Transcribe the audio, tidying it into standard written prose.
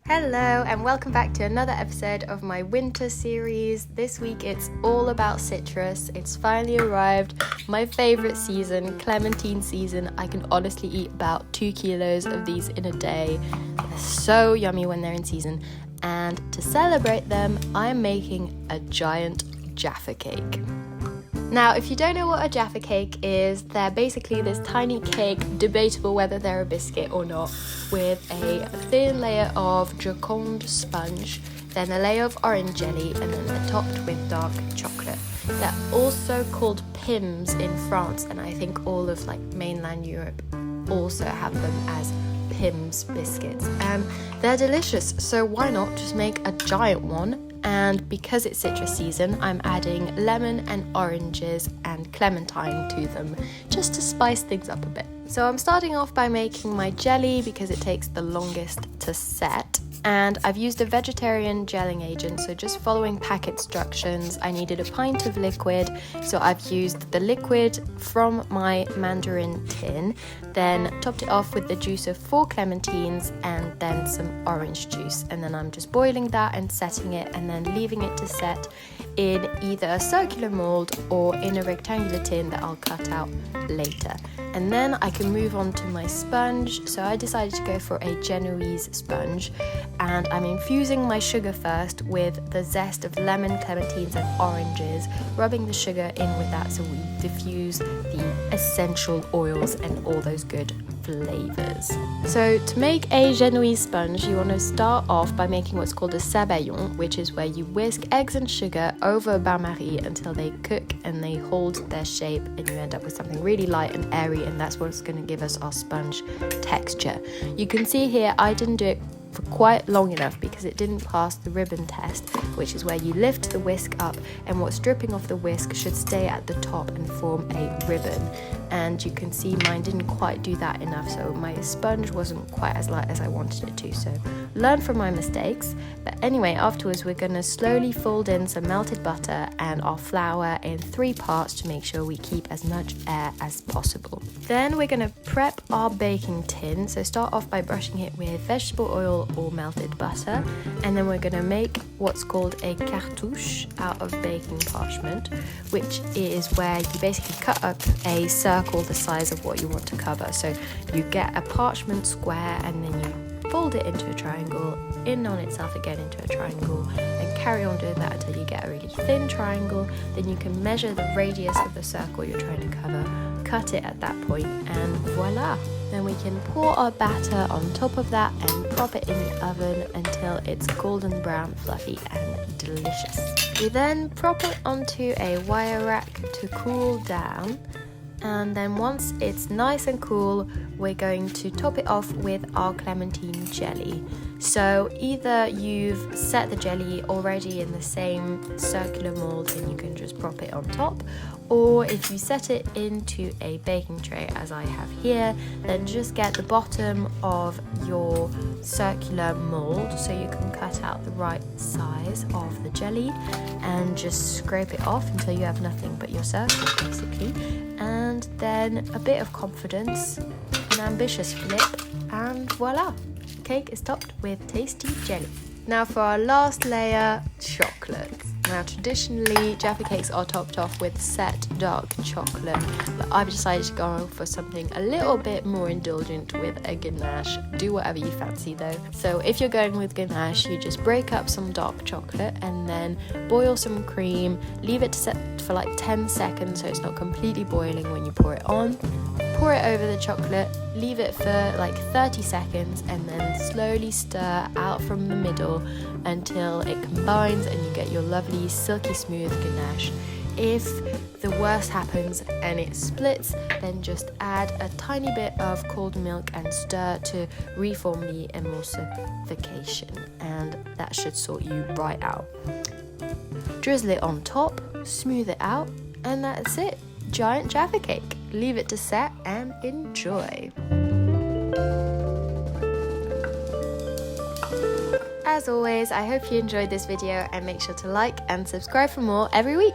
Hello and welcome back to another episode of my winter series. This week it's all about citrus. It's finally arrived. My favourite season, clementine season. I can honestly eat about 2 kilos of these in a day. They're so yummy when they're in season. And to celebrate them, I'm making a giant Jaffa cake. Now, if you don't know what a Jaffa cake is, they're basically this tiny cake, debatable whether they're a biscuit or not, with a thin layer of Joconde sponge, then a layer of orange jelly, and then they're topped with dark chocolate. They're also called pims in France, and I think all of mainland Europe also have them as pims biscuits, and they're delicious, so why not just make a giant one? And because it's citrus season, I'm adding lemon and oranges and clementine to them just to spice things up a bit. So I'm starting off by making my jelly because it takes the longest to set. And I've used a vegetarian gelling agent, so just following pack instructions. I needed a pint of liquid, so I've used the liquid from my mandarin tin, then topped it off with the juice of 4 clementines and then some orange juice. And then I'm just boiling that and setting it and then leaving it to set in either a circular mold or in a rectangular tin that I'll cut out later. And then I can move on to my sponge. So I decided to go for a genoise sponge, and I'm infusing my sugar first with the zest of lemon, clementines and oranges, rubbing the sugar in with that so we diffuse the essential oils and all those good flavours. So to make a genoise sponge, you want to start off by making what's called a sabayon, which is where you whisk eggs and sugar over a bain-marie until they cook and they hold their shape, and you end up with something really light and airy, and that's what's going to give us our sponge texture. You can see here I didn't do it for quite long enough because it didn't pass the ribbon test, which is where you lift the whisk up and what's dripping off the whisk should stay at the top and form a ribbon. And you can see mine didn't quite do that enough, so my sponge wasn't quite as light as I wanted it to, so learn from my mistakes. But anyway, afterwards we're going to slowly fold in some melted butter and our flour in 3 parts to make sure we keep as much air as possible. Then we're going to prep our baking tin, so start off by brushing it with vegetable oil or melted butter, and then we're going to make what's called a cartouche out of baking parchment, which is where you basically cut up a circle the size of what you want to cover. So you get a parchment square and then you fold it into a triangle, in on itself again into a triangle, and carry on doing that until you get a really thin triangle. Then you can measure the radius of the circle you're trying to cover, cut it at that point, and voila! Then we can pour our batter on top of that and prop it in the oven until it's golden brown, fluffy and delicious. We then prop it onto a wire rack to cool down, and then once it's nice and cool, we're going to top it off with our clementine jelly. So either you've set the jelly already in the same circular mold and you can just prop it on top, or if you set it into a baking tray as I have here, then just get the bottom of your circular mold so you can cut out the right size of the jelly and just scrape it off until you have nothing but your circle basically. And then a bit of confidence, an ambitious flip, and voila! The cake is topped with tasty jelly. Now for our last layer, chocolate. Now traditionally Jaffa cakes are topped off with set dark chocolate, but I've decided to go for something a little bit more indulgent with a ganache. Do whatever you fancy though. So if you're going with ganache, you just break up some dark chocolate and then boil some cream, leave it to set for 10 seconds so it's not completely boiling when you pour it on. Pour it over the chocolate, leave it for 30 seconds and then slowly stir out from the middle until it combines and you get your lovely silky smooth ganache. If the worst happens and it splits, then just add a tiny bit of cold milk and stir to reform the emulsification, and that should sort you right out. Drizzle it on top, smooth it out, and that's it. Giant Jaffa cake. Leave it to set and enjoy. As always, I hope you enjoyed this video and make sure to like and subscribe for more every week.